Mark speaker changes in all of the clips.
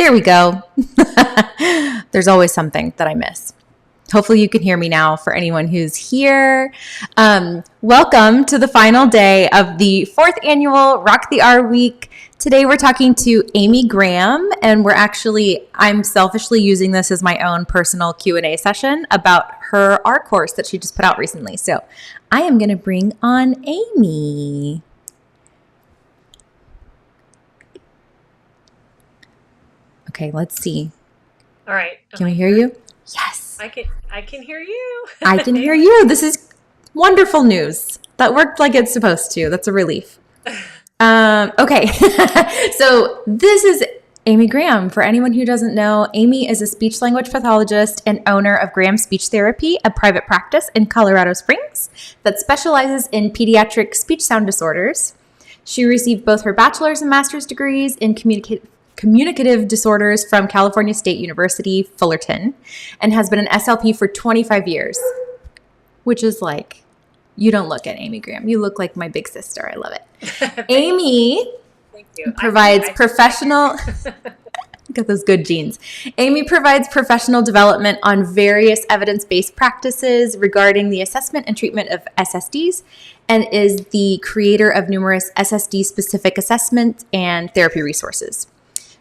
Speaker 1: There we go. There's always something that I miss. Hopefully you can hear me now for anyone who's here. Welcome to the final day of the 4th annual Rock the R Week. Today we're talking to Amy Graham, and I'm selfishly using this as my own personal Q&A session about her R course that she just put out recently. So I am going to bring on Amy. Okay, let's see.
Speaker 2: All right.
Speaker 1: Can we hear you? Yes.
Speaker 2: I can hear you.
Speaker 1: I can hear you. This is wonderful news. That worked like it's supposed to. That's a relief. Okay. So this is Amy Graham. For anyone who doesn't know, Amy is a speech language pathologist and owner of Graham Speech Therapy, a private practice in Colorado Springs that specializes in pediatric speech sound disorders. She received both her bachelor's and master's degrees in communicative disorders from California State University, Fullerton, and has been an SLP for 25 years, which is like, you don't look at Amy Graham. You look like my big sister. I love it. Amy provides professional... Got those good genes. Amy provides professional development on various evidence-based practices regarding the assessment and treatment of SSDs, and is the creator of numerous SSD-specific assessment and therapy resources.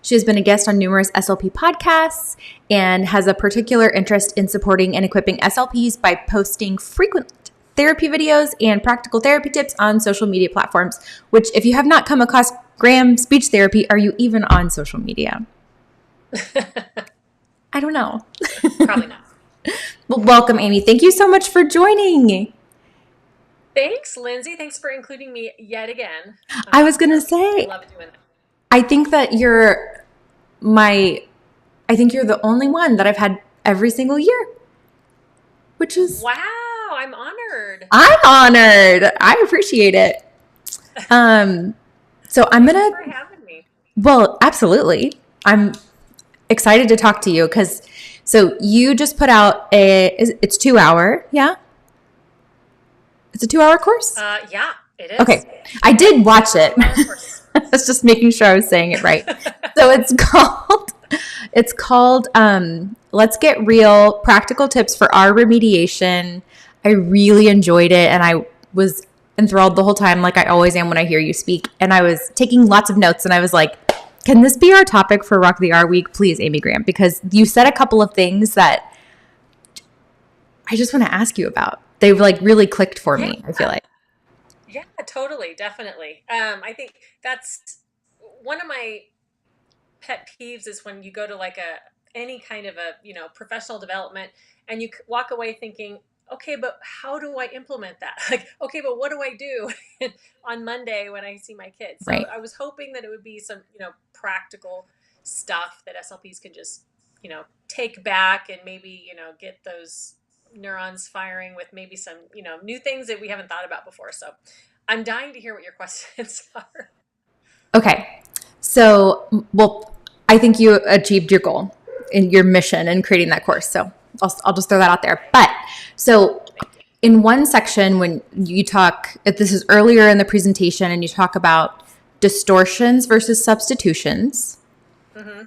Speaker 1: She has been a guest on numerous SLP podcasts and has a particular interest in supporting and equipping SLPs by posting frequent therapy videos and practical therapy tips on social media platforms, which if you have not come across Graham Speech Therapy, are you even on social media? I don't know.
Speaker 2: Probably not.
Speaker 1: Well, welcome, Amy. Thank you so much for joining.
Speaker 2: Thanks, Lindsay. Thanks for including me yet again.
Speaker 1: I was going to say,
Speaker 2: I love doing that.
Speaker 1: I think that you're the only one that I've had every single year, which is...
Speaker 2: Wow, I'm honored.
Speaker 1: I'm honored. I appreciate it. So I'm going to...
Speaker 2: Thanks for having me.
Speaker 1: Well, absolutely. I'm excited to talk to you because, so you just put out it's 2 hour, yeah? It's a 2 hour course?
Speaker 2: Yeah, it is.
Speaker 1: Okay. I did watch it. I was just making sure I was saying it right. So it's called Let's Get Real, Practical Tips for R Remediation. I really enjoyed it, and I was enthralled the whole time, like I always am when I hear you speak. And I was taking lots of notes, and I was like, can this be our topic for Rock the R Week? Please, Amy Graham, because you said a couple of things that I just want to ask you about. They've like really clicked for me, I feel like.
Speaker 2: Yeah, totally, definitely. I think that's one of my pet peeves is when you go to like any kind of a professional development and you walk away thinking, okay, but how do I implement that? Like, okay, but what do I do on Monday when I see my kids? So
Speaker 1: Right.
Speaker 2: I was hoping that it would be some practical stuff that SLPs can just take back and maybe get those neurons firing with maybe some new things that we haven't thought about before. So I'm dying to hear what your questions are.
Speaker 1: Okay. So, well, I think you achieved your goal in your mission in creating that course. So I'll just throw that out there. But so in one section, when you talk, this is earlier in the presentation, and you talk about distortions versus substitutions. Mm-hmm.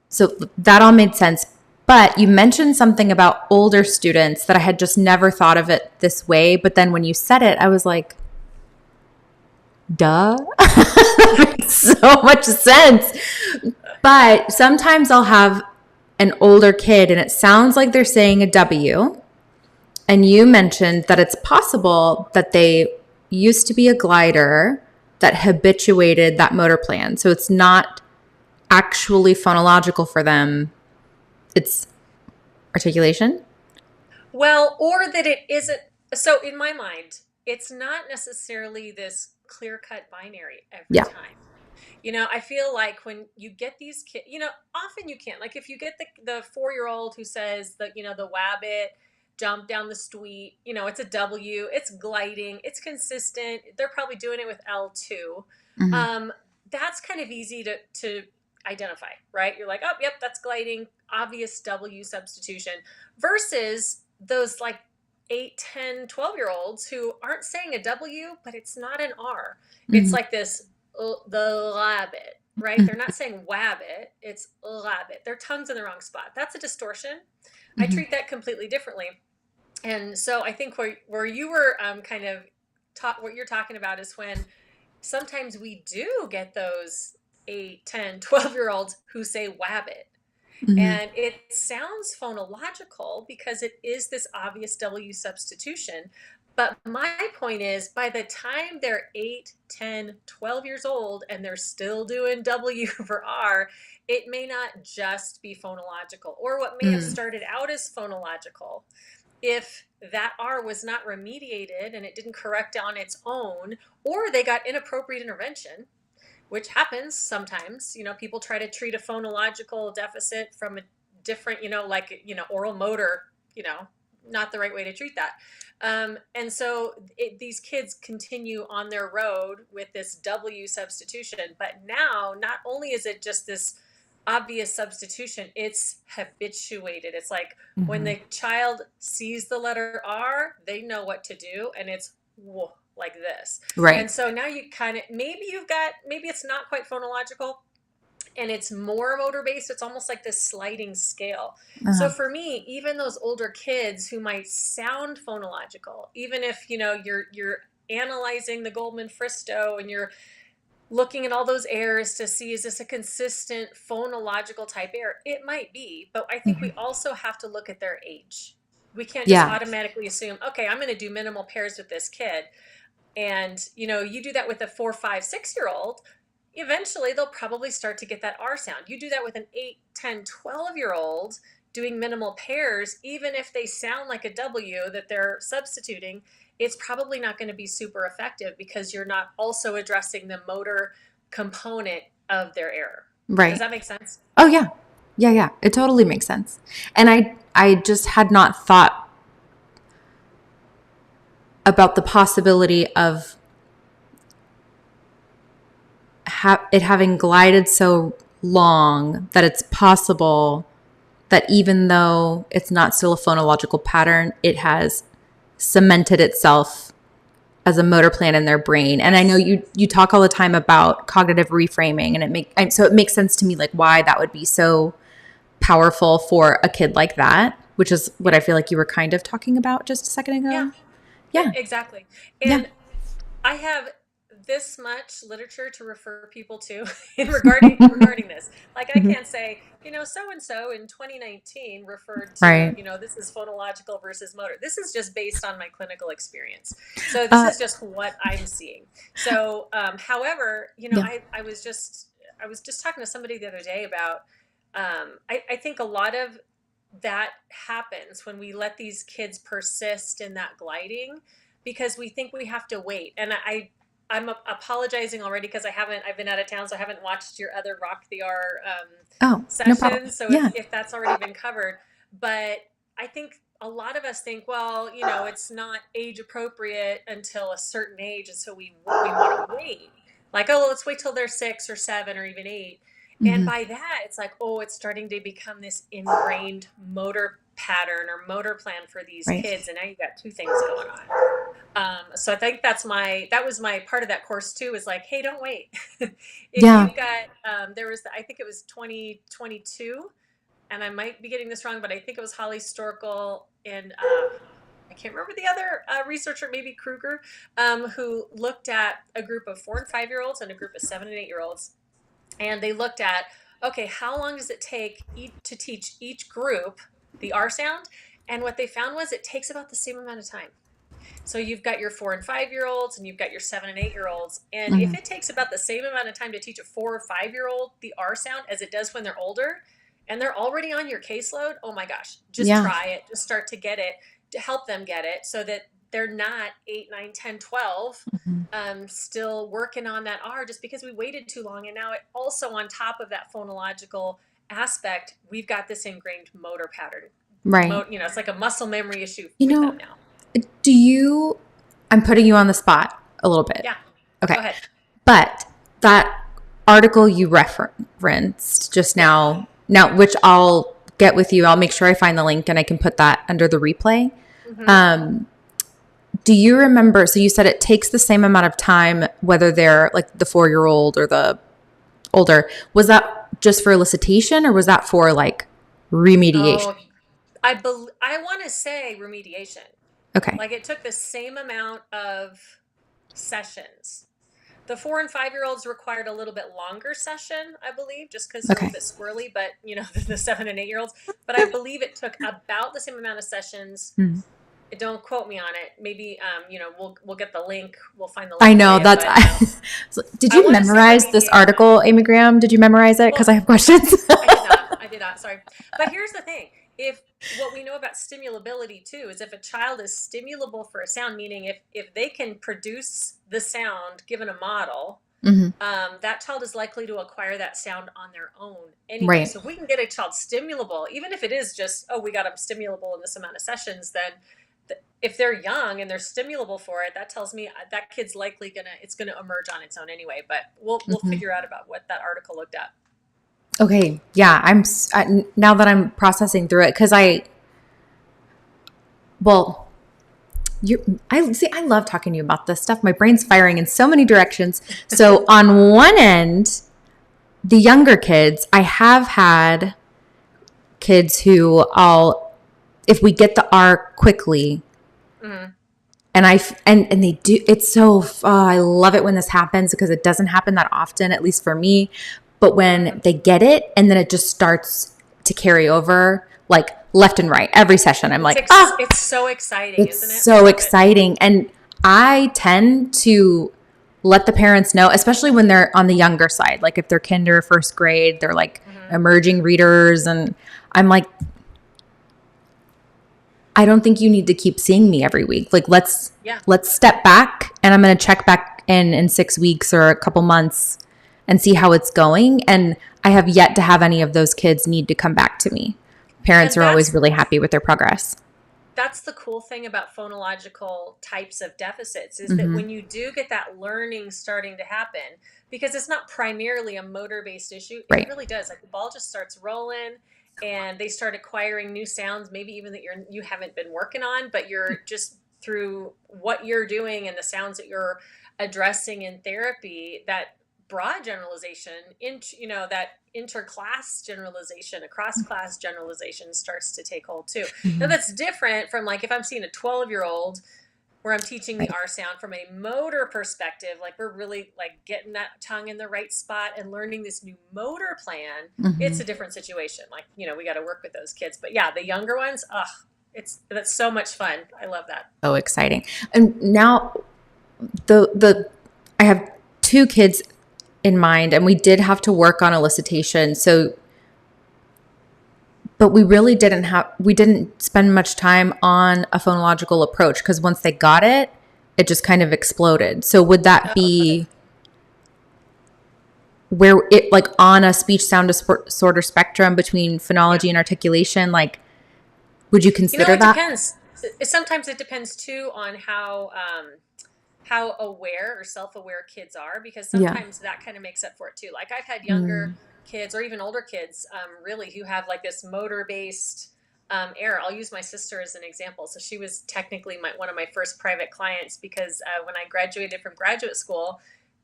Speaker 1: So that all made sense. But you mentioned something about older students that I had just never thought of it this way. But then when you said it, I was like, duh. That makes so much sense. But sometimes I'll have an older kid and it sounds like they're saying a W. And you mentioned that it's possible that they used to be a glider that habituated that motor plan. So it's not actually phonological for them. It's articulation?
Speaker 2: Well, or that it isn't. So in my mind, it's not necessarily this clear-cut binary every time. I feel like when you get these kids, often you can't. Like if you get the 4-year-old who says the wabbit, jump down the street, it's a W, it's gliding, it's consistent. They're probably doing it with L2. Mm-hmm. That's kind of easy to identify, right? You're like, oh, yep, that's gliding, obvious W substitution, versus those like 8, 10, 12-year-olds who aren't saying a W, but it's not an R. Mm-hmm. It's like this, the rabbit, right? They're not saying wabbit, it's labbit. Their tongue's in the wrong spot. That's a distortion. I
Speaker 1: Mhm.
Speaker 2: treat that completely differently. And so I think where you were kind of what you're talking about is when sometimes we do get those 8, 10, 12-year-olds who say wabbit.
Speaker 1: Mhm.
Speaker 2: And it sounds phonological because it is this obvious W substitution. But my point is, by the time they're 8, 10, 12 years old and they're still doing W for R, it may not just be phonological, or what may have
Speaker 1: Mm.
Speaker 2: started out as phonological, if that R was not remediated and it didn't correct on its own, or they got inappropriate intervention, which happens sometimes. People try to treat a phonological deficit from a different, like, oral motor, not the right way to treat that. And so these kids continue on their road with this W substitution. But now, not only is it just this obvious substitution, it's habituated. It's like when
Speaker 1: Mhm.
Speaker 2: the child sees the letter R, they know what to do, and it's whoa, like this.
Speaker 1: Right.
Speaker 2: And so now you kind of, maybe it's not quite phonological and it's more motor based. It's almost like this sliding scale. So
Speaker 1: Uh-huh.
Speaker 2: for me, even those older kids who might sound phonological, even if you're analyzing the Goldman Fristo and you're looking at all those errors to see, is this a consistent phonological type error? It might be, but I think we
Speaker 1: Mhm.
Speaker 2: also have to look at their age. We can't just
Speaker 1: Yeah.
Speaker 2: automatically assume, okay, I'm going to do minimal pairs with this kid. And you do that with a 4, 5, 6-year-old, eventually they'll probably start to get that R sound. You do that with an 8, 10, 12-year-old doing minimal pairs, even if they sound like a W that they're substituting, it's probably not going to be super effective because you're not also addressing the motor component of their error. Does
Speaker 1: Right.
Speaker 2: that make sense?
Speaker 1: Oh yeah. Yeah, yeah. It totally makes sense. And I just had not thought about the possibility of it having glided so long that it's possible that even though it's not still a phonological pattern, it has cemented itself as a motor plan in their brain. And I know
Speaker 2: Yes.
Speaker 1: you talk all the time about cognitive reframing, and so it makes sense to me like why that would be so powerful for a kid like that, which is what I feel like you were kind of talking about just a second
Speaker 2: Yeah,
Speaker 1: ago. Yeah.
Speaker 2: exactly.
Speaker 1: Yeah.
Speaker 2: And I have this much literature to refer people to in regarding this. Like I
Speaker 1: Mhm.
Speaker 2: can't say, so and so in 2019 referred to,
Speaker 1: Right.
Speaker 2: this is phonological versus motor. This is just based on my clinical experience. So this
Speaker 1: Uh,
Speaker 2: is just what I'm seeing. So, however,
Speaker 1: yeah.
Speaker 2: I was just talking to somebody the other day about, I think a lot of that happens when we let these kids persist in that gliding because we think we have to wait. And I'm apologizing already because I've been out of town, so I haven't watched your other Rock the R
Speaker 1: Oh, no problem.
Speaker 2: sessions. So
Speaker 1: Yeah.
Speaker 2: if that's already been covered, but I think a lot of us think, well, it's not age appropriate until a certain age. And so we want to wait, like, oh, let's wait till they're 6 or 7 or even 8. And
Speaker 1: Hmm.
Speaker 2: by that, it's like, oh, it's starting to become this ingrained motor pattern or motor plan for these
Speaker 1: Right.
Speaker 2: kids. And now you've got two things going on. So I think that was my part of that course too, is like, hey, don't wait. If
Speaker 1: Yeah.
Speaker 2: you've got, I think it was 2022, and I might be getting this wrong, but I think it was Holly Storkel and I can't remember the other researcher, maybe Kruger, who looked at a group of 4 and 5-year-olds and a group of 7 and 8-year-olds. And they looked at, okay, how long does it take to teach each group the R sound? And what they found was it takes about the same amount of time. So you've got your 4 and 5-year-olds and you've got your 7 and 8-year-olds. And if
Speaker 1: Hmm.
Speaker 2: it takes about the same amount of time to teach a 4 or 5-year-old the R sound as it does when they're older, and they're already on your caseload, oh my gosh, just
Speaker 1: Yeah.
Speaker 2: try it. Just start to get it, to help them get it so that they're not 8, 9, 10, 12
Speaker 1: Mhm.
Speaker 2: still working on that R just because we waited too long. And now it also, on top of that phonological aspect, we've got this ingrained motor pattern.
Speaker 1: Right.
Speaker 2: It's like a muscle memory issue
Speaker 1: You
Speaker 2: with them
Speaker 1: know,
Speaker 2: now.
Speaker 1: I'm putting you on the spot a little bit.
Speaker 2: Yeah,
Speaker 1: Okay.
Speaker 2: go ahead.
Speaker 1: But that article you referenced just
Speaker 2: Yeah.
Speaker 1: now, which I'll get with you, I'll make sure I find the link and I can put that under the replay.
Speaker 2: Mm-hmm.
Speaker 1: Do you remember? So you said it takes the same amount of time, whether they're like the 4-year-old or the older. Was that just for elicitation or was that for like remediation?
Speaker 2: Oh, I want to say remediation.
Speaker 1: Okay.
Speaker 2: Like it took the same amount of sessions. The 4 and 5 year olds required a little bit longer session, I believe, just because they're a
Speaker 1: Okay.
Speaker 2: little bit squirrely, but the 7 and 8 year olds. But I believe it took about the same amount of sessions.
Speaker 1: Mm.
Speaker 2: Don't quote me on it. Maybe we'll get the link. We'll find the
Speaker 1: I
Speaker 2: link for
Speaker 1: know
Speaker 2: you.
Speaker 1: that's.
Speaker 2: But
Speaker 1: So, did
Speaker 2: I
Speaker 1: you
Speaker 2: want to say
Speaker 1: memorize this
Speaker 2: remediation.
Speaker 1: article, Amy Graham? Did you memorize it? Because I
Speaker 2: Well,
Speaker 1: have questions.
Speaker 2: I did not. I did not. Sorry. But here's the thing. If what we know about stimulability too is if a child is stimulable for a sound, meaning if they can produce the sound given a model,
Speaker 1: Hmm.
Speaker 2: that child is likely to acquire that sound on their own anyway.
Speaker 1: Right.
Speaker 2: So if we can get a child stimulable, even if it is just, oh, we got them stimulable in this amount of sessions, then if they're young and they're stimulable for it, that tells me that kid's likely it's gonna emerge on its own anyway. But we'll
Speaker 1: Hmm.
Speaker 2: figure out about what that article looked at.
Speaker 1: Okay. Yeah. Now that I'm processing through it, because well, I love talking to you about this stuff. My brain's firing in so many directions. So on one end, the younger kids, I have had kids who if we get the R quickly,
Speaker 2: Mhm.
Speaker 1: and they do, it's so, I love it when this happens because it doesn't happen that often, at least for me. But when they get it and then it just starts to carry over like left and right every session, I'm like,
Speaker 2: It's so exciting,
Speaker 1: it's
Speaker 2: isn't it? I
Speaker 1: so
Speaker 2: love it.
Speaker 1: exciting. And I tend to let the parents know, especially when they're on the younger side, like if they're kinder, first grade, they're like
Speaker 2: Hmm.
Speaker 1: emerging readers. And I'm like, I don't think you need to keep seeing me every week. Like
Speaker 2: Yeah.
Speaker 1: let's step back and I'm going to check back in 6 weeks or a couple months and see how it's going. And I have yet to have any of those kids need to come back to me. Parents
Speaker 2: And
Speaker 1: are always really happy with their progress.
Speaker 2: that's the cool thing about phonological types of deficits is that
Speaker 1: Hmm.
Speaker 2: when you do get that learning starting to happen, because it's not primarily a motor based issue, it
Speaker 1: Right.
Speaker 2: really does. Like the ball just starts rolling and they start acquiring new sounds, maybe even that you haven't been working on, but you're just through what you're doing and the sounds that you're addressing in therapy, that broad generalization that interclass generalization, across class generalization starts to take hold too. Now
Speaker 1: Hmm.
Speaker 2: that's different from like if I'm seeing a 12-year-old where I'm teaching the
Speaker 1: Right.
Speaker 2: R sound from a motor perspective, like we're really like getting that tongue in the right spot and learning this new motor plan. It's
Speaker 1: Hmm.
Speaker 2: a different situation. Like, we got to work with those kids. But yeah, the younger ones, that's so much fun. I love that.
Speaker 1: So exciting. And now the I have two kids in mind and we did have to work on elicitation. So but we didn't spend much time on a phonological approach because once they got it, it just kind of exploded. So would that
Speaker 2: Oh, love it.
Speaker 1: be where it like on a speech sound disorder spectrum between
Speaker 2: Yeah.
Speaker 1: phonology and articulation? Like, would you consider
Speaker 2: It
Speaker 1: that?
Speaker 2: depends. Sometimes it depends too on how aware or self-aware kids are, because
Speaker 1: Yeah.
Speaker 2: sometimes that kind of makes up for it too. Like I've had younger
Speaker 1: Mm.
Speaker 2: kids or even older kids, really, who have like this motor-based error. I'll use my sister as an example. So she was technically one of my first private clients because when I graduated from graduate school,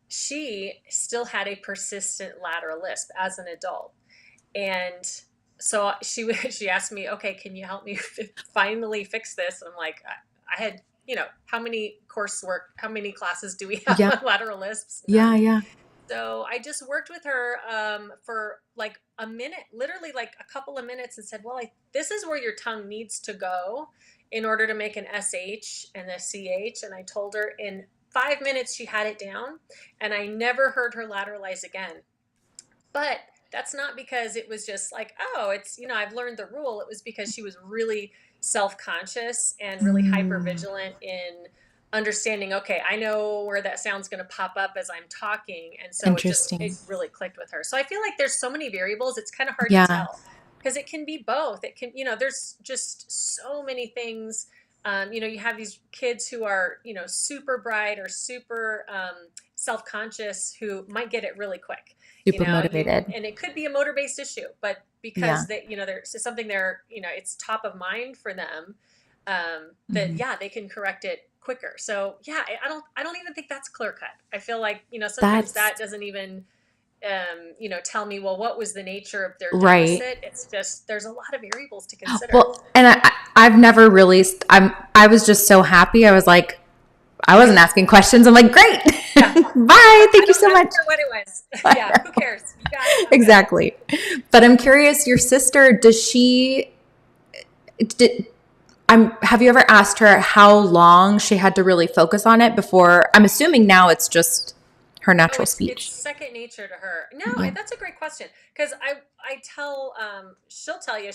Speaker 2: she still had a persistent lateral lisp as an adult. And so she asked me, okay, can you help me finally fix this? And I'm like, I had, how many how many classes do we have
Speaker 1: Yeah.
Speaker 2: on lateral lisps?
Speaker 1: Yeah.
Speaker 2: None.
Speaker 1: Yeah.
Speaker 2: So I just worked with her for like a minute, literally like a couple of minutes, and said, well, this is where your tongue needs to go in order to make an SH and a CH. And I told her in 5 minutes she had it down, and I never heard her lateralize again. But that's not because it was just like, oh, I've learned the rule. It was because she was really self-conscious and really hyper
Speaker 1: Mm.
Speaker 2: vigilant in understanding, okay, I know where that sound's going to pop up as I'm talking. And so it
Speaker 1: Interesting.
Speaker 2: really clicked with her. So I feel like there's so many variables. It's kind of hard to
Speaker 1: Yeah.
Speaker 2: tell because it can be both. It can, there's just so many things. You have these kids who are, super bright or super self-conscious who might get it really quick.
Speaker 1: Super motivated.
Speaker 2: And it could be a motor based issue, but
Speaker 1: Yeah.
Speaker 2: because there's something there, it's top of mind for them, that
Speaker 1: Hmm.
Speaker 2: yeah, they can correct it quicker. So yeah, I don't even think that's clear cut. I feel like, sometimes
Speaker 1: That's
Speaker 2: that doesn't even tell me, well, what was the nature of their
Speaker 1: Right.
Speaker 2: deficit. It's just, there's a lot of variables to consider.
Speaker 1: Well, and I've never really, I was just so happy. I was like, I wasn't asking questions. I'm like, great.
Speaker 2: Yeah.
Speaker 1: Bye. Thank you so
Speaker 2: I don't
Speaker 1: much.
Speaker 2: care what it was. Yeah, who cares? You got it. Okay.
Speaker 1: Exactly. But I'm curious, your sister, have you ever asked her how long she had to really focus on it before? I'm assuming now it's just her
Speaker 2: Oh,
Speaker 1: natural
Speaker 2: it's
Speaker 1: speech.
Speaker 2: second nature to her. No,
Speaker 1: Yeah.
Speaker 2: that's a great question because I tell she'll tell you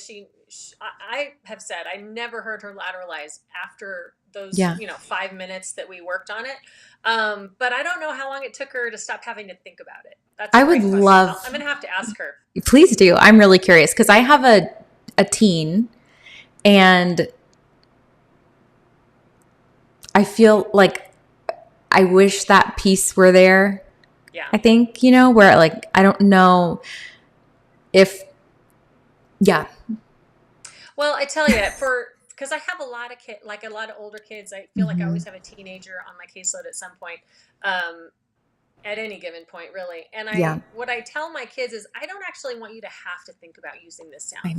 Speaker 2: I have said I never heard her lateralize after those
Speaker 1: Yeah.
Speaker 2: 5 minutes that we worked on it. But I don't know how long it took her to stop having to think about it. That's a
Speaker 1: I would
Speaker 2: great question. I'm
Speaker 1: love,
Speaker 2: gonna have to ask her.
Speaker 1: please do. I'm really curious because I have a teen and I feel like I wish that piece were there.
Speaker 2: Yeah.
Speaker 1: I think, where like, I don't know if, yeah.
Speaker 2: Well, I tell you, because I have a lot of like a lot of older kids. I feel like I
Speaker 1: Hmm.
Speaker 2: always have a teenager on my caseload at some point. Um, at any given point, really. And
Speaker 1: Yeah,
Speaker 2: what I tell my kids is, I don't actually want you to have to think about using this sound.
Speaker 1: I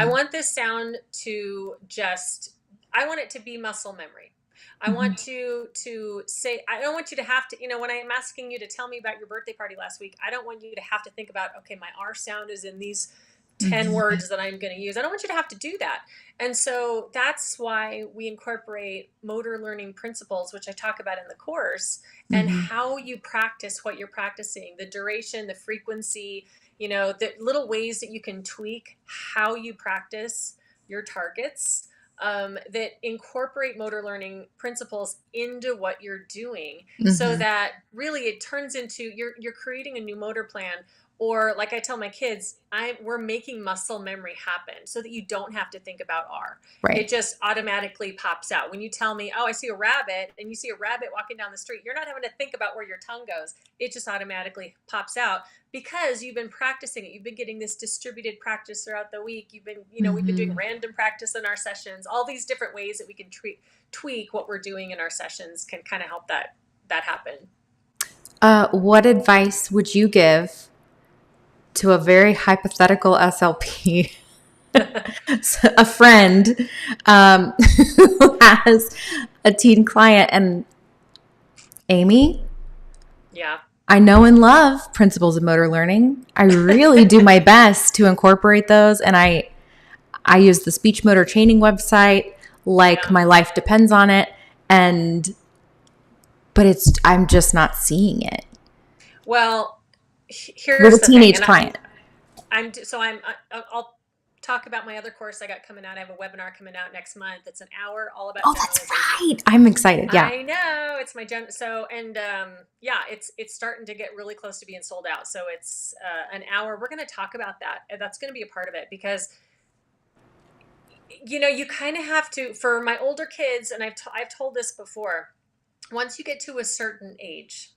Speaker 2: I
Speaker 1: know.
Speaker 2: want this sound to just, I want it to be muscle memory. I
Speaker 1: Hmm.
Speaker 2: want to say, I don't want you to have to, when I'm asking you to tell me about your birthday party last week, I don't want you to have to think about, okay, my R sound is in these 10
Speaker 1: Hmm.
Speaker 2: words that I'm going to use. I don't want you to have to do that. And so that's why we incorporate motor learning principles, which I talk about in the course, and
Speaker 1: Hmm.
Speaker 2: how you practice what you're practicing, the duration, the frequency, the little ways that you can tweak how you practice your targets, that incorporate motor learning principles into what you're doing, so
Speaker 1: Hmm.
Speaker 2: that really it turns into you're creating a new motor plan. Or like I tell my kids, we're making muscle memory happen so that you don't have to think about R. It
Speaker 1: Right.
Speaker 2: just automatically pops out. When you tell me, oh, I see a rabbit, and you see a rabbit walking down the street, you're not having to think about where your tongue goes. It just automatically pops out because you've been practicing it. You've been getting this distributed practice throughout the week. We've been doing
Speaker 1: Hmm.
Speaker 2: random practice in our sessions. All these different ways that we can tweak what we're doing in our sessions can kind of help that happen.
Speaker 1: What advice would you give to a very hypothetical SLP, a friend who has a teen client? And Amy,
Speaker 2: Yeah.
Speaker 1: I know and love principles of motor learning. I really do my best to incorporate those, and I use the speech motor training website like
Speaker 2: Yeah.
Speaker 1: my life depends on it, and but I'm just not seeing it
Speaker 2: Well,
Speaker 1: with a
Speaker 2: here's the thing,
Speaker 1: teenage
Speaker 2: and
Speaker 1: client.
Speaker 2: I'll talk about my other course I got coming out. I have a webinar coming out next month. It's an hour all about
Speaker 1: Oh, that's
Speaker 2: generalization.
Speaker 1: right. I'm excited. Yeah.
Speaker 2: I know it's my so and yeah, it's starting to get really close to being sold out. So it's an hour. We're going to talk about that. And that's going to be a part of it because you kind of have to, for my older kids, and I've told this before. Once you get to a certain age,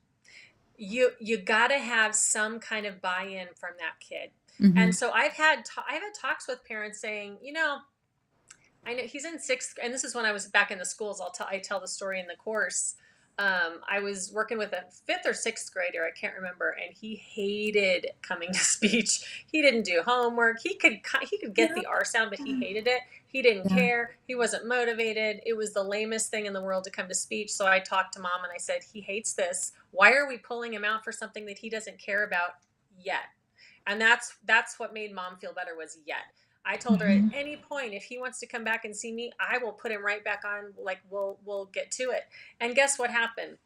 Speaker 2: you got to have some kind of buy-in from that kid.
Speaker 1: Hmm.
Speaker 2: And so I've had talks with parents saying, I know he's in sixth, and this is when I was back in the schools. I tell the story in the course. I was working with a fifth or sixth grader, I can't remember, and he hated coming to speech. He didn't do homework. He could get
Speaker 1: Yeah.
Speaker 2: the R sound, but he hated it. He didn't
Speaker 1: Yeah.
Speaker 2: care. He wasn't motivated. It was the lamest thing in the world to come to speech. So I talked to mom and I said, he hates this. Why are we pulling him out for something that he doesn't care about yet? And that's what made mom feel better, was yet. I told her, at
Speaker 1: Hmm.
Speaker 2: any point, if he wants to come back and see me, I will put him right back on. Like, we'll get to it. And guess what happened?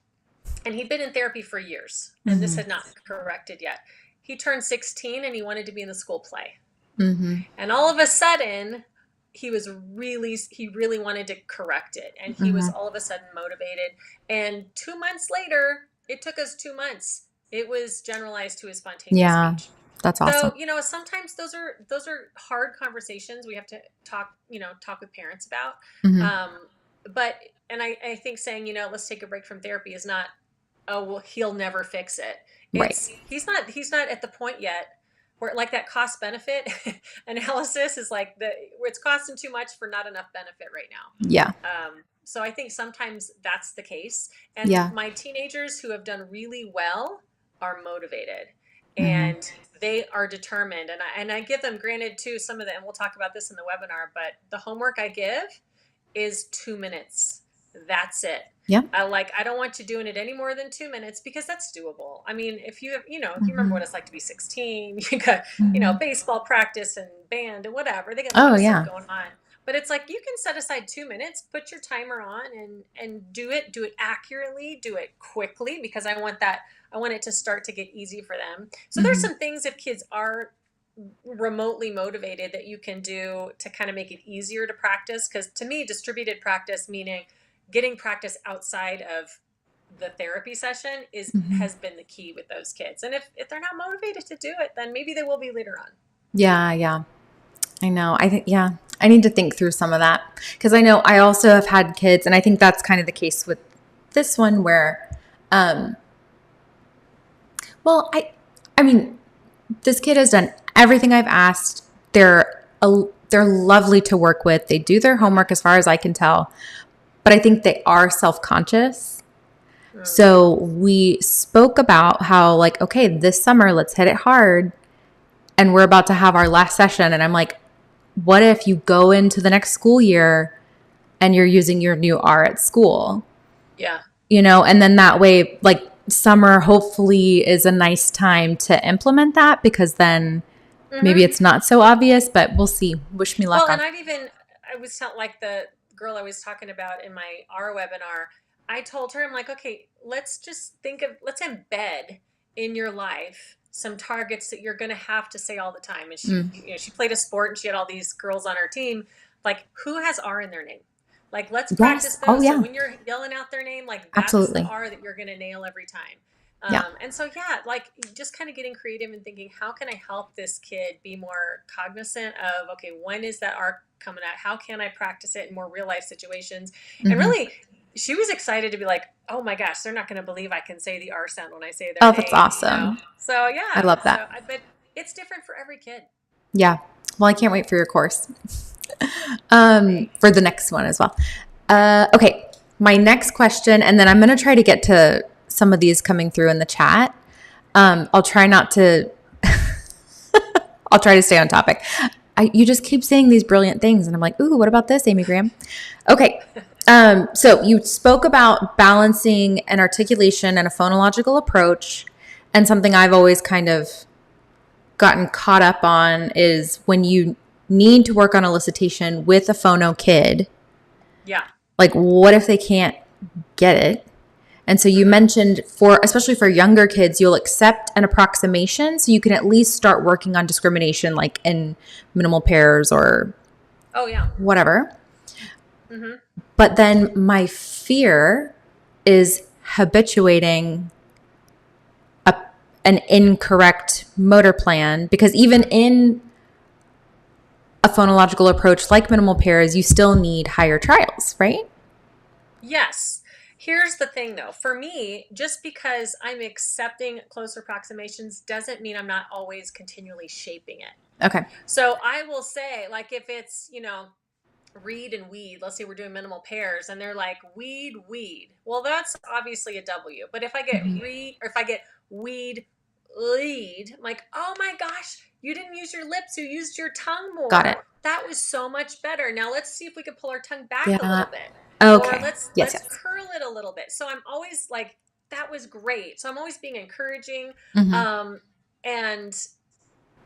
Speaker 2: And he'd been in therapy for years, and this
Speaker 1: Hmm.
Speaker 2: had not corrected yet. He turned 16 and he wanted to be in the school play.
Speaker 1: Hmm.
Speaker 2: And all of a sudden, he really wanted to correct it. And he was
Speaker 1: Hmm.
Speaker 2: all of a sudden motivated. And 2 months later, it took us 2 months. It was generalized to his spontaneous
Speaker 1: Yeah,
Speaker 2: speech.
Speaker 1: that's awesome.
Speaker 2: So, sometimes those are hard conversations we have to talk with parents about.
Speaker 1: Hmm.
Speaker 2: Um, but and I think saying, let's take a break from therapy is not, oh, well, he'll never fix it.
Speaker 1: Right.
Speaker 2: He's not at the point yet where, like, that cost benefit analysis is like, it's costing too much for not enough benefit right now.
Speaker 1: Yeah.
Speaker 2: So I think sometimes that's the case. And
Speaker 1: Yeah.
Speaker 2: my teenagers who have done really well are motivated.
Speaker 1: Hmm.
Speaker 2: and they are determined. And I give them, granted too, some of the, and we'll talk about this in the webinar, but the homework I give is 2 minutes. That's it.
Speaker 1: Yeah.
Speaker 2: I don't want you doing it any more than 2 minutes because that's doable. I mean, if you have, if you remember
Speaker 1: Hmm.
Speaker 2: what it's like to be 16, you got,
Speaker 1: Hmm.
Speaker 2: baseball practice and band and whatever. They got a lot
Speaker 1: Oh,
Speaker 2: of stuff
Speaker 1: yeah.
Speaker 2: going on. But it's like you can set aside 2 minutes, put your timer on and do it accurately, do it quickly because I want it to start to get easy for them. So there's
Speaker 1: Hmm.
Speaker 2: some things if kids are remotely motivated that you can do to kind of make it easier to practice, because to me distributed practice, meaning getting practice outside of the therapy session, is
Speaker 1: Hmm.
Speaker 2: has been the key with those kids. And if they're not motivated to do it, then maybe they will be later on.
Speaker 1: Yeah, yeah. I know. I think, yeah, I need to think through some of that because I know I also have had kids, and I think that's kind of the case with this one where, um, well, I mean, this kid has done everything I've asked. They're lovely to work with. They do their homework as far as I can tell, but I think they are self-conscious.
Speaker 2: Mm.
Speaker 1: So we spoke about how like, okay, this summer let's hit it hard, and we're about to have our last session, and I'm like, what if you go into the next school year and you're using your new R at school?
Speaker 2: Yeah.
Speaker 1: And then that way, like summer hopefully is a nice time to implement that because then maybe
Speaker 2: Mm-hmm.
Speaker 1: it's not so obvious, but we'll see. Wish me luck
Speaker 2: Well,
Speaker 1: on.
Speaker 2: and I was telling, like the girl I was talking about in my R webinar, I told her, I'm like, okay, let's embed in your life some targets that you're going to have to say all the time. And
Speaker 1: Mm.
Speaker 2: she played a sport and she had all these girls on her team. Like, who has R in their name? Like, let's practice
Speaker 1: Yes. Oh,
Speaker 2: those. So
Speaker 1: yeah.
Speaker 2: when you're yelling out their name, like, that's the
Speaker 1: Absolutely.
Speaker 2: R that you're going to nail every time.
Speaker 1: Yeah.
Speaker 2: And so, yeah, like just kind of getting creative and thinking, how can I help this kid be more cognizant of, okay, when is that arc coming out? How can I practice it in more real life situations? And
Speaker 1: Hmm.
Speaker 2: really, she was excited to be like, oh my gosh, they're not going to believe I can say the R sound when I say their
Speaker 1: Oh, that's
Speaker 2: name.
Speaker 1: awesome.
Speaker 2: So,
Speaker 1: I
Speaker 2: yeah.
Speaker 1: love that.
Speaker 2: But it's different for every kid.
Speaker 1: Yeah. Well, I can't wait for your course.
Speaker 2: Thanks.
Speaker 1: For the next one as well. Okay. My next question, and then I'm going to try to get to some of these coming through in the chat. I'll try not to, I'll try to stay on topic. You just keep saying these brilliant things, and I'm like, ooh, what about this, Amy Graham? Okay. So you spoke about balancing an articulation and a phonological approach. And something I've always kind of gotten caught up on is when you need to work on elicitation with a phono kid,
Speaker 2: Yeah.
Speaker 1: like what if they can't get it? And so you
Speaker 2: Mm-hmm.
Speaker 1: mentioned especially for younger kids, you'll accept an approximation so you can at least start working on discrimination like in minimal pairs or
Speaker 2: Oh, yeah.
Speaker 1: whatever.
Speaker 2: Mm-hmm.
Speaker 1: But then my fear is habituating an incorrect motor plan because even in a phonological approach like minimal pairs, you still need higher trials, right?
Speaker 2: Yes. Here's the thing though. For me, just because I'm accepting closer approximations doesn't mean I'm not always continually shaping it.
Speaker 1: Okay.
Speaker 2: So I will say, like, if it's, read and weed, let's say we're doing minimal pairs and they're like weed, weed. Well, that's obviously a W. But if I get
Speaker 1: Mhm.
Speaker 2: read or if I get weed, lead, I'm like, oh my gosh, you didn't use your lips, you used your tongue
Speaker 1: Got it.
Speaker 2: more. That was so much better. Now let's see if we could pull our tongue back a
Speaker 1: Yeah.
Speaker 2: little bit. Or
Speaker 1: Okay. Yes,
Speaker 2: let's
Speaker 1: yes.
Speaker 2: curl it a little bit. So I'm always like, that was great. So I'm always being encouraging.
Speaker 1: Hmm.
Speaker 2: Um, and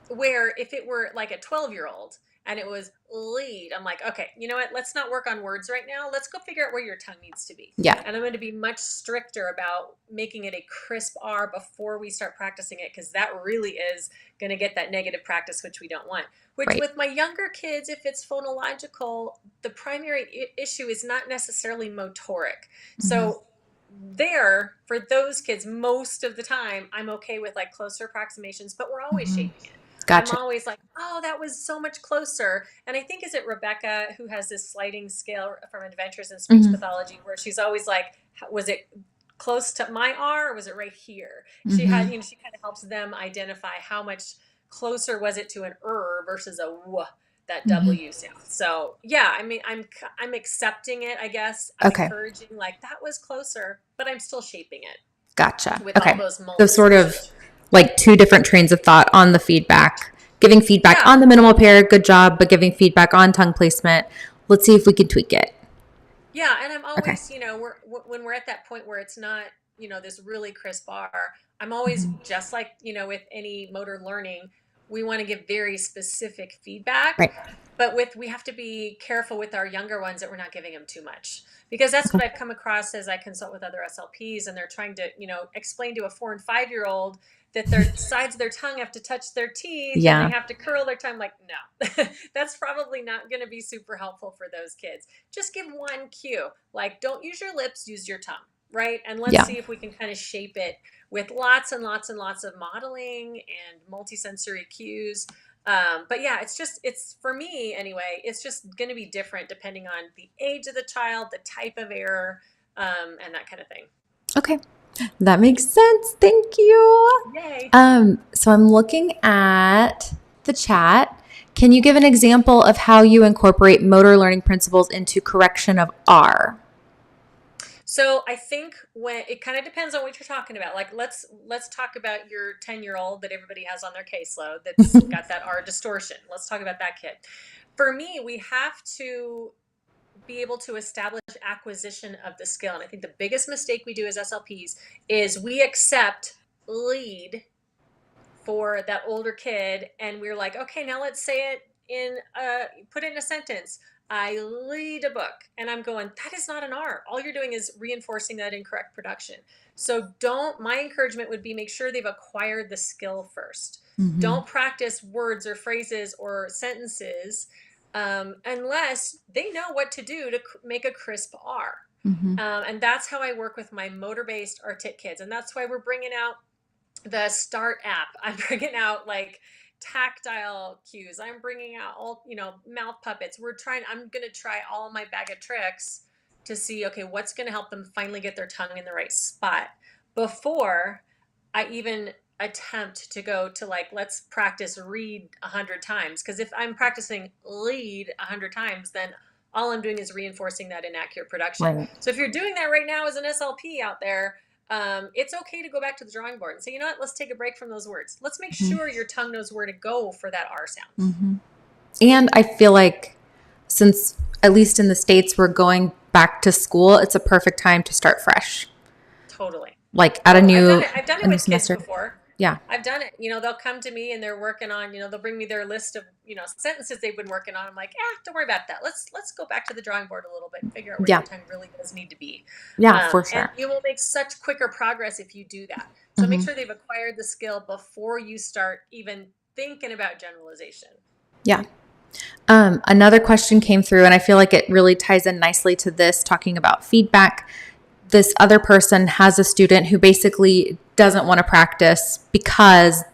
Speaker 2: where if it were like a 12-year-old and it was lead, I'm like, okay, you know what, let's not work on words right now, let's go figure out where your tongue needs to be.
Speaker 1: Yeah.
Speaker 2: And I'm going to be much stricter about making it a crisp R before we start practicing it, because that really is going to get that negative practice, which we don't want. Which
Speaker 1: Right.
Speaker 2: with my younger kids, if it's phonological, the primary issue is not necessarily motoric.
Speaker 1: Hmm.
Speaker 2: So there, for those kids, most of the time I'm okay with like closer approximations, but we're always
Speaker 1: Hmm.
Speaker 2: shaping it. I'm
Speaker 1: Gotcha.
Speaker 2: always like, oh, that was so much closer. And I think, is it Rebecca who has this sliding scale from Adventures in Speech
Speaker 1: Hmm.
Speaker 2: Pathology, where she's always like, was it close to my R or was it right here? She
Speaker 1: Hmm.
Speaker 2: had, she kind of helps them identify how much closer was it to an versus a w, that
Speaker 1: Hmm.
Speaker 2: W sound. So yeah, I mean, I'm accepting it, I guess. I'm
Speaker 1: Okay.
Speaker 2: encouraging, like, that was closer, but I'm still shaping it
Speaker 1: Gotcha.
Speaker 2: with all
Speaker 1: Okay.
Speaker 2: those
Speaker 1: So
Speaker 2: moments
Speaker 1: sort
Speaker 2: of
Speaker 1: of
Speaker 2: change.
Speaker 1: like two different trains of thought on the feedback, giving feedback
Speaker 2: Yeah.
Speaker 1: on the minimal pair, good job, but giving feedback on tongue placement. Let's see if we can tweak it.
Speaker 2: Yeah, and I'm
Speaker 1: Okay.
Speaker 2: always, when we're at that point where it's not, this really crisp bar, I'm always
Speaker 1: Mhm.
Speaker 2: just like, with any motor learning, we want to give very specific feedback,
Speaker 1: Right.
Speaker 2: but we have to be careful with our younger ones that we're not giving them too much. Because that's what
Speaker 1: Okay.
Speaker 2: I've come across as I consult with other SLPs and they're trying to, explain to a 4 and 5 year old that their sides of their tongue have to touch their teeth and they
Speaker 1: Yeah.
Speaker 2: have to curl their tongue. Like, no, that's probably not going to be super helpful for those kids. Just give one cue, like don't use your lips, use your tongue, right? And let's
Speaker 1: Yeah.
Speaker 2: see if we can kind of shape it with lots and lots and lots of modeling and multisensory cues. But yeah, it's for me anyway, it's just going to be different depending on the age of the child, the type of error, and that kind of thing.
Speaker 1: Okay. That makes sense. Thank you.
Speaker 2: Yay.
Speaker 1: So I'm looking at the chat. Can you give an example of how you incorporate motor learning principles into correction of R?
Speaker 2: So I think when it kind of depends on what you're talking about. Like let's talk about your 10-year-old that everybody has on their caseload that's got that R distortion. Let's talk about that kid. For me, we have to be able to establish acquisition of the skill. And I think the biggest mistake we do as SLPs is we accept lead for that older kid and we're like, okay, now let's say it put it in a sentence. I lead a book. And I'm going, that is not an R. All you're doing is reinforcing that incorrect production. So my encouragement would be make sure they've acquired the skill first.
Speaker 1: Mm-hmm.
Speaker 2: Don't practice words or phrases or sentences unless they know what to do to make a crisp R.
Speaker 1: Mm-hmm.
Speaker 2: And that's how I work with my motor-based RTIC kids. And that's why we're bringing out the START app. I'm bringing out like tactile cues. I'm bringing out all, mouth puppets. I'm going to try all my bag of tricks to see, okay, what's going to help them finally get their tongue in the right spot before I even attempt to go to like, let's practice read 100 times. Because if I'm practicing lead 100 times, then all I'm doing is reinforcing that inaccurate production.
Speaker 1: Right.
Speaker 2: So if you're doing that right now as an SLP out there, it's okay to go back to the drawing board and say, you know what, let's take a break from those words. Let's make sure your tongue knows where to go for that R sound.
Speaker 1: Mm-hmm. And I feel like since, at least in the States, we're going back to school, it's a perfect time to start fresh.
Speaker 2: Totally.
Speaker 1: Like at a new
Speaker 2: I've done it with
Speaker 1: semester.
Speaker 2: kids before.
Speaker 1: Yeah.
Speaker 2: I've done it. They'll come to me and they're working on, they'll bring me their list of, sentences they've been working on. I'm like, don't worry about that. Let's go back to the drawing board a little bit and figure out where your tongue really does need to be.
Speaker 1: Yeah, for sure.
Speaker 2: And you will make such quicker progress if you do that. So make sure they've acquired the skill before you start even thinking about generalization.
Speaker 1: Yeah. Another question came through, and I feel like it really ties in nicely to this, talking about feedback. This other person has a student who basically doesn't want to practice because,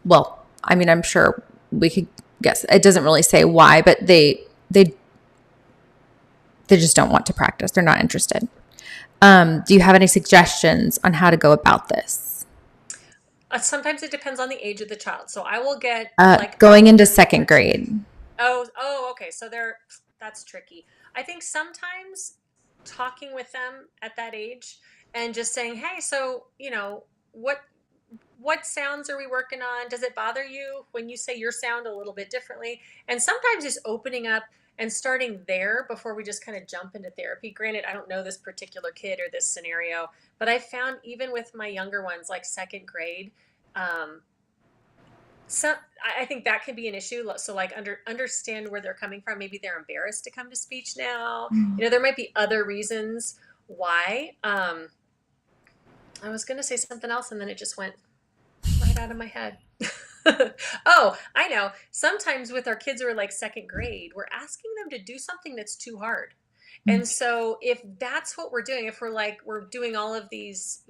Speaker 1: well, I mean, I'm sure we could guess. It doesn't really say why, but they just don't want to practice. They're not interested. Do you have any suggestions on how to go about this?
Speaker 2: Sometimes it depends on the age of the child. So I will get
Speaker 1: going into second grade.
Speaker 2: Oh, okay. So that's tricky. I think sometimes talking with them at that age and just saying, hey, so, what sounds are we working on? Does it bother you when you say your sound a little bit differently? And sometimes just opening up and starting there before we just kind of jump into therapy. Granted, I don't know this particular kid or this scenario, but I found even with my younger ones, like second grade, so I think that can be an issue. So like understand where they're coming from. Maybe they're embarrassed to come to speech now. There might be other reasons why. I was going to say something else and then it just went right out of my head. Oh, I know. Sometimes with our kids who are like second grade, we're asking them to do something that's too hard. And so if that's what we're doing, if we're doing all of these,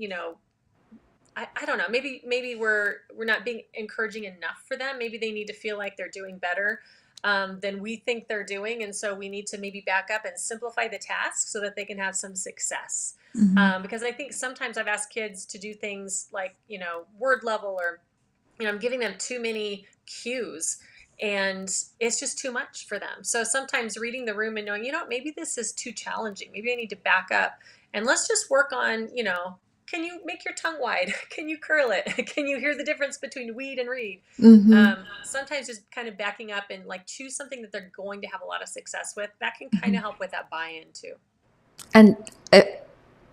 Speaker 2: I don't know, maybe we're not being encouraging enough for them. Maybe they need to feel like they're doing better than we think they're doing. And so we need to maybe back up and simplify the task so that they can have some success. Because I think sometimes I've asked kids to do things like, word level or, I'm giving them too many cues and it's just too much for them. So sometimes reading the room and knowing, maybe this is too challenging. Maybe I need to back up and let's just work on, can you make your tongue wide? Can you curl it? Can you hear the difference between weed and read?
Speaker 1: Mm-hmm.
Speaker 2: Sometimes just kind of backing up and like choose something that they're going to have a lot of success with. That can kind
Speaker 1: Mm-hmm.
Speaker 2: of help with that buy-in too.
Speaker 1: And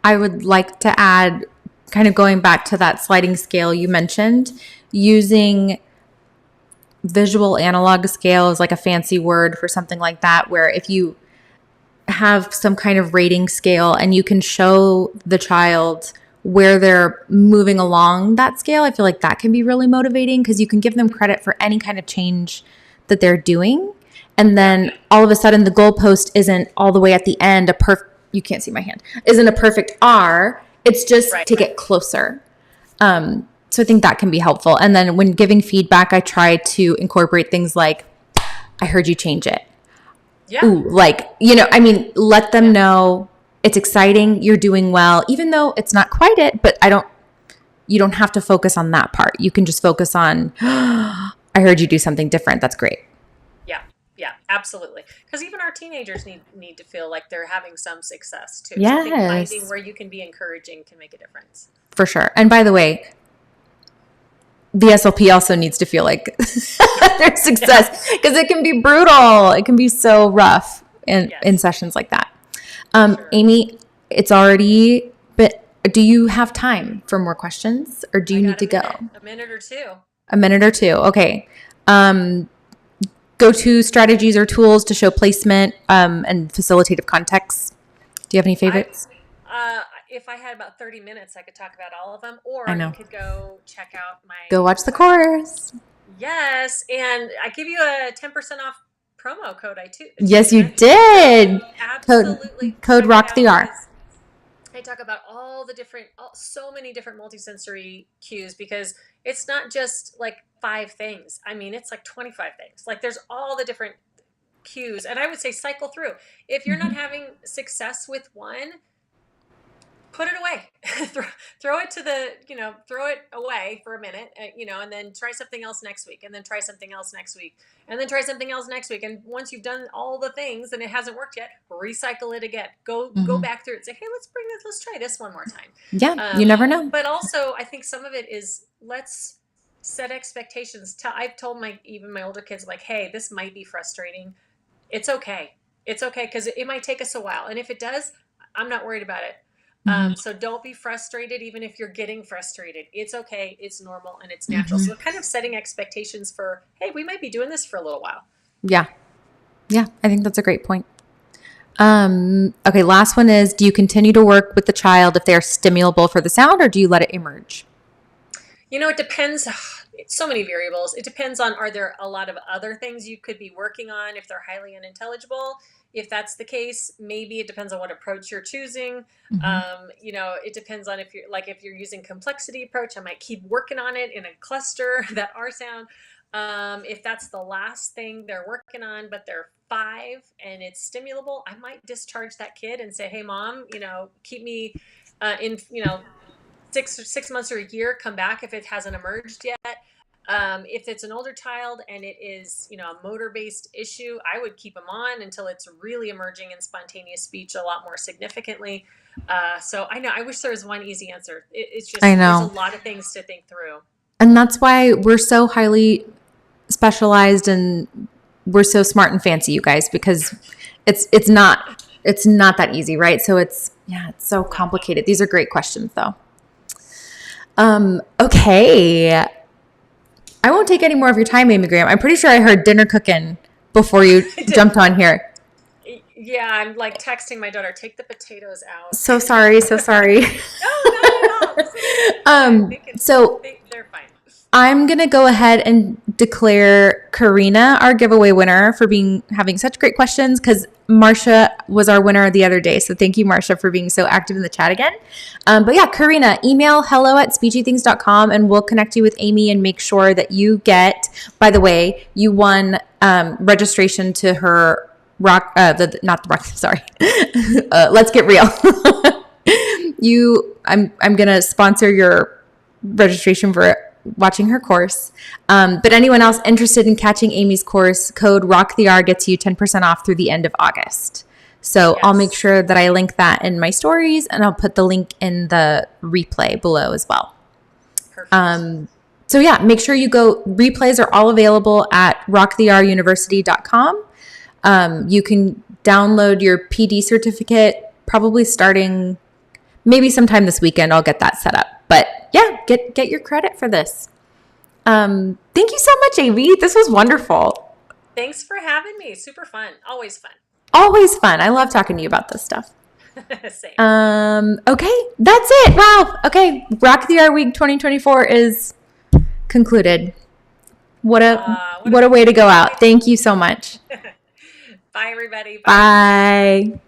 Speaker 1: I would like to add, kind of going back to that sliding scale you mentioned, using visual analog scale is like a fancy word for something like that, where if you have some kind of rating scale and you can show the child where they're moving along that scale, I feel like that can be really motivating because you can give them credit for any kind of change that they're doing. And then all of a sudden the goalpost isn't all the way at the end, you can't see my hand, isn't a perfect R. It's just to get closer. So I think that can be helpful. And then when giving feedback, I try to incorporate things like, I heard you change it.
Speaker 2: Yeah.
Speaker 1: Ooh, like, I mean, let them know it's exciting. You're doing well, even though it's not quite it, but you don't have to focus on that part. You can just focus on, I heard you do something different. That's great.
Speaker 2: Yeah, absolutely. Because even our teenagers need to feel like they're having some success too.
Speaker 1: Yes.
Speaker 2: So I think finding where you can be encouraging can make a difference.
Speaker 1: For sure. And by the way, the SLP also needs to feel like their success because it can be brutal. It can be so rough in sessions like that.
Speaker 2: Sure.
Speaker 1: Amy, it's already, but do you have time for more questions or do you need to go?
Speaker 2: A minute or two.
Speaker 1: A minute or two. Okay. Go-to strategies or tools to show placement and facilitative context. Do you have any favorites?
Speaker 2: If I had about 30 minutes, I could talk about all of them, or
Speaker 1: I know.
Speaker 2: you could go check out
Speaker 1: Go watch the course.
Speaker 2: Yes, and I give you a 10% off promo code.
Speaker 1: Yes, you did.
Speaker 2: Absolutely.
Speaker 1: Code Rock the R.
Speaker 2: I talk about so many different multisensory cues because it's not just like 5 things. I mean, it's like 25 things. Like there's all the different cues, and I would say cycle through. If you're not having success with one, put it away. throw it throw it away for a minute, and then try something else next week, and then try something else next week, and then try something else next week. And once you've done all the things and it hasn't worked yet, recycle it again. Go back through it and say, hey, let's try this one more time.
Speaker 1: Yeah, you never know.
Speaker 2: But also, I think some of it is let's set expectations. I've told my older kids, like, hey, this might be frustrating. It's okay. It's okay because it might take us a while. And if it does, I'm not worried about it. So don't be frustrated, even if you're getting frustrated. It's okay. It's normal and it's natural. So kind of setting expectations for, hey, we might be doing this for a little while.
Speaker 1: Yeah. Yeah. I think that's a great point. Okay. Last one is, do you continue to work with the child if they are stimulable for the sound or do you let it emerge?
Speaker 2: It depends. It's so many variables. It depends on, are there a lot of other things you could be working on if they're highly unintelligible? If that's the case, maybe it depends on what approach you're choosing. It depends on if you're using complexity approach, I might keep working on it in a cluster, that R sound. If that's the last thing they're working on, but they're 5 and it's stimulable, I might discharge that kid and say, hey, mom, keep me in, 6 months or a year, come back if it hasn't emerged yet. If it's an older child and it is, a motor-based issue, I would keep them on until it's really emerging in spontaneous speech a lot more significantly. So I know, I wish there was one easy answer. It's just, there's a lot of things to think through.
Speaker 1: And that's why we're so highly specialized and we're so smart and fancy, you guys, because it's not that easy, right? So it's so complicated. These are great questions though. Okay. I won't take any more of your time, Amy Graham. I'm pretty sure I heard dinner cooking before you jumped on here.
Speaker 2: Yeah, I'm like texting my daughter, take the potatoes out.
Speaker 1: So sorry.
Speaker 2: No, not at all. They're fine.
Speaker 1: I'm going to go ahead and declare Karina our giveaway winner for having such great questions because Marsha was our winner the other day. So thank you, Marsha, for being so active in the chat again. But yeah, Karina, email hello@speechythings.com and we'll connect you with Amy and make sure that you get, by the way, you won registration to her Let's Get Real. I'm going to sponsor your registration for watching her course. But anyone else interested in catching Amy's course, code ROCKTHER gets you 10% off through the end of August. So I'll make
Speaker 2: Yes.
Speaker 1: sure that I link that in my stories, and I'll put the link in the replay below as well.
Speaker 2: Perfect.
Speaker 1: So yeah, make sure you go. Replays are all available at rocktheRuniversity.com. You can download your PD certificate probably starting maybe sometime this weekend. I'll get that set up. But yeah, get your credit for this. Thank you so much, Amy. This was wonderful.
Speaker 2: Thanks for having me. Super fun. Always fun.
Speaker 1: Always fun. I love talking to you about this stuff.
Speaker 2: Same.
Speaker 1: Okay, that's it. Wow. Okay, Rock the R Week 2024 is concluded. What a way to go out. Thank you so much.
Speaker 2: Bye, everybody. Bye.
Speaker 1: Bye.